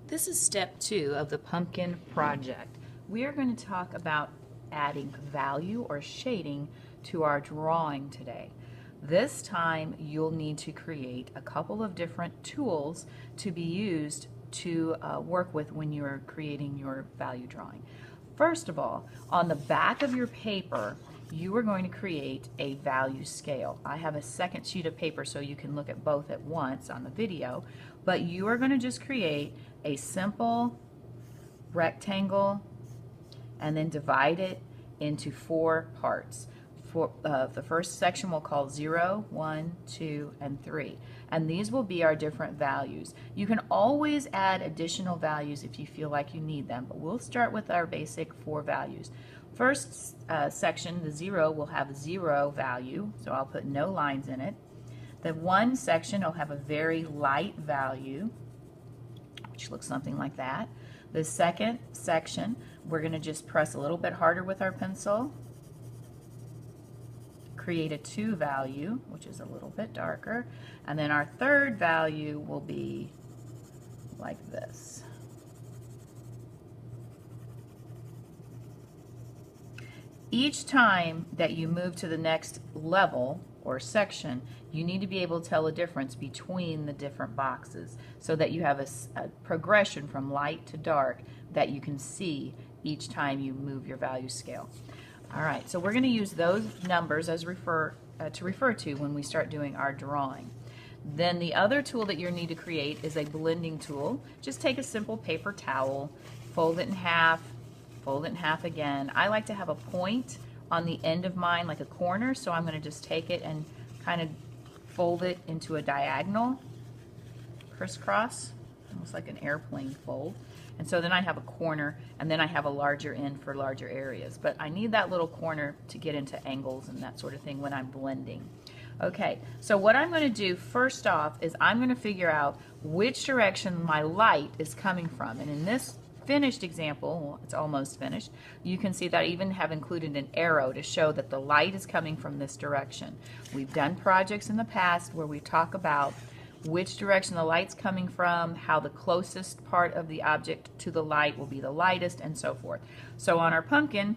This is step 2 of the pumpkin project. We are going to talk about adding value or shading to our drawing today. This time you'll need to create a couple of different tools to be used to work with when you're creating your value drawing. First of all, on the back of your paper, you are going to create a value scale. I have a second sheet of paper so you can look at both at once on the video, but you are going to just create a simple rectangle and then divide it into 4 parts. The first section we'll call 0, 1, 2, and 3. And these will be our different values. You can always add additional values if you feel like you need them, but we'll start with our basic 4 values. First section, the 0, will have 0 value, so I'll put no lines in it. The 1 section will have a very light value, which looks something like that. The second section, we're going to just press a little bit harder with our pencil, create a 2 value, which is a little bit darker, and then our third value will be like this. Each time that you move to the next level or section, you need to be able to tell the difference between the different boxes so that you have a progression from light to dark that you can see each time you move your value scale. All right, so we're going to use those numbers as to refer to when we start doing our drawing. Then the other tool that you need to create is a blending tool. Just take a simple paper towel, fold it in half again. I like to have a point on the end of mine, like a corner, so I'm going to just take it and kind of fold it into a diagonal, crisscross, almost like an airplane fold. And so then I have a corner, and then I have a larger end for larger areas. But I need that little corner to get into angles and that sort of thing when I'm blending. Okay, so what I'm going to do first off is I'm going to figure out which direction my light is coming from. And in this finished example, well, it's almost finished, you can see that I even have included an arrow to show that the light is coming from this direction. We've done projects in the past where we talk about which direction the light's coming from, how the closest part of the object to the light will be the lightest, and so forth. So on our pumpkin,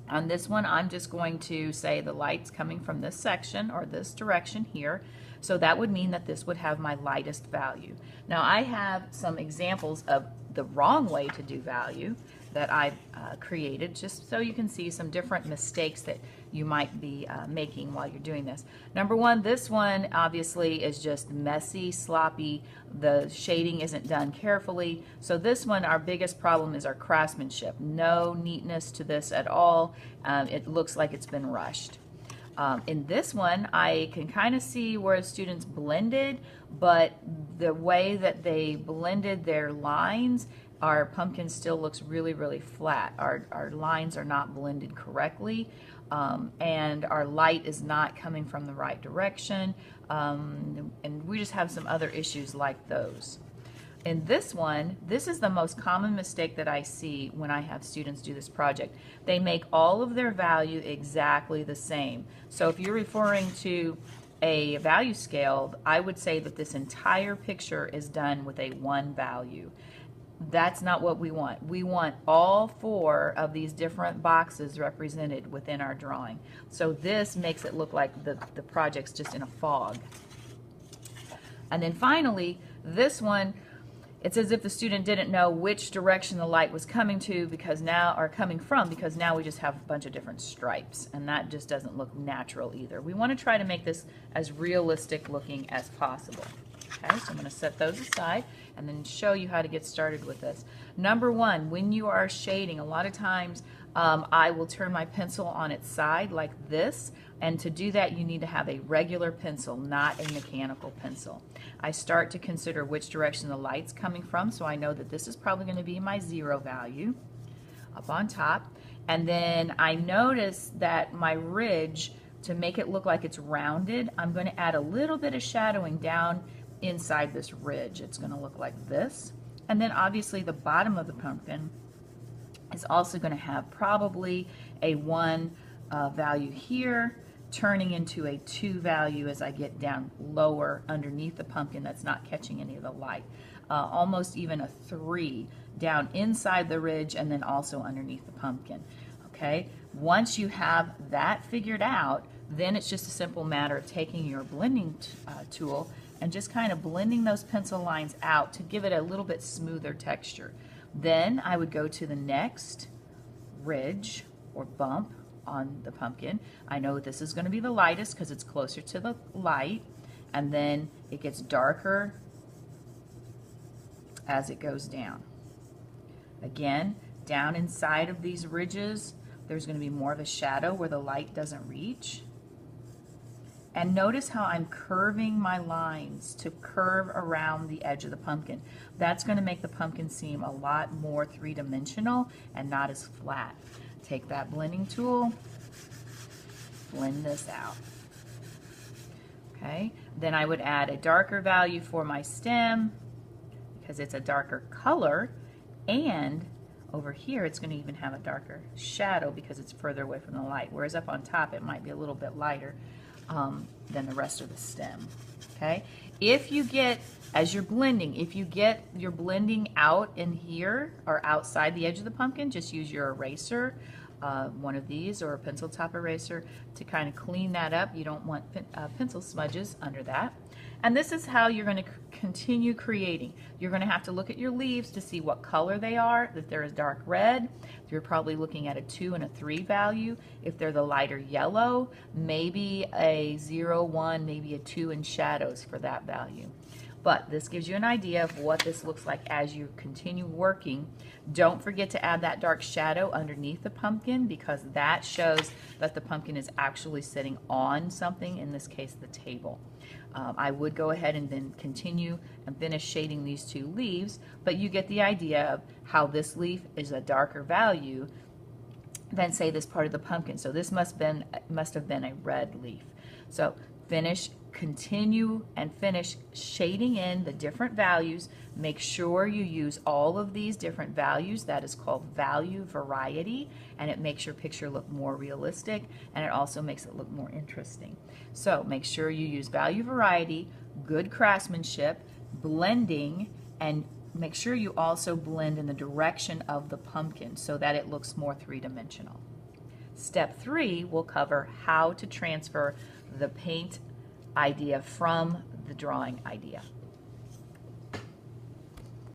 on this one, I'm just going to say the light's coming from this section or this direction here. So that would mean that this would have my lightest value. Now I have some examples of the wrong way to do value that I've created, just so you can see some different mistakes that you might be making while you're doing this. Number one, this one obviously is just messy, sloppy. The shading isn't done carefully. So this one, our biggest problem is our craftsmanship. No neatness to this at all. It looks like it's been rushed. In this one, I can kind of see where students blended, but the way that they blended their lines, our pumpkin still looks really, really flat. Our lines are not blended correctly, and our light is not coming from the right direction, and we just have some other issues like those. In this one, this is the most common mistake that I see when I have students do this project. They make all of their value exactly the same. So if you're referring to a value scale, I would say that this entire picture is done with a 1 value. That's not what we want. We want all 4 of these different boxes represented within our drawing. So this makes it look like the project's just in a fog. And then finally, this one, it's as if the student didn't know which direction the light was coming from because now we just have a bunch of different stripes, and that just doesn't look natural either. We want to try to make this as realistic looking as possible. Okay, so I'm going to set those aside and then show you how to get started with this. Number one, when you are shading, a lot of times I will turn my pencil on its side like this, and to do that you need to have a regular pencil, not a mechanical pencil. I start to consider which direction the light's coming from, so I know that this is probably going to be my 0 value up on top, and then I notice that my ridge, to make it look like it's rounded, I'm going to add a little bit of shadowing down inside this ridge. It's going to look like this, and then obviously the bottom of the pumpkin is also going to have probably a 1 value here, turning into a 2 value as I get down lower underneath the pumpkin that's not catching any of the light. almost even a 3 down inside the ridge and then also underneath the pumpkin. Okay, once you have that figured out, then it's just a simple matter of taking your blending tool and just kind of blending those pencil lines out to give it a little bit smoother texture. Then I would go to the next ridge or bump on the pumpkin. I know this is going to be the lightest because it's closer to the light, and then it gets darker as it goes down. Again, down inside of these ridges, there's going to be more of a shadow where the light doesn't reach. And notice how I'm curving my lines to curve around the edge of the pumpkin. That's going to make the pumpkin seem a lot more three-dimensional and not as flat. Take that blending tool, blend this out. Okay, then I would add a darker value for my stem because it's a darker color, and over here it's going to even have a darker shadow because it's further away from the light, whereas up on top it might be a little bit lighter than the rest of the stem. Okay, if you get, as you're blending, if you get your blending out in here or outside the edge of the pumpkin, just use your eraser, one of these or a pencil top eraser to kind of clean that up. You don't want pencil smudges under that. And this is how you're going to continue creating. You're going to have to look at your leaves to see what color they are. If they're a dark red, you're probably looking at a 2 and a 3 value. If they're the lighter yellow, maybe a 0, 1, maybe a 2 in shadows for that value. But this gives you an idea of what this looks like as you continue working. Don't forget to add that dark shadow underneath the pumpkin because that shows that the pumpkin is actually sitting on something, in this case the table. I would go ahead and then continue and finish shading these two leaves, but you get the idea of how this leaf is a darker value than, say, this part of the pumpkin. So this must have been a red leaf. So continue and finish shading in the different values. Make sure you use all of these different values. That is called value variety, and it makes your picture look more realistic, and it also makes it look more interesting. So make sure you use value variety, good craftsmanship, blending, and make sure you also blend in the direction of the pumpkin so that it looks more three-dimensional. Step 3 will cover how to transfer the paint idea from the drawing idea.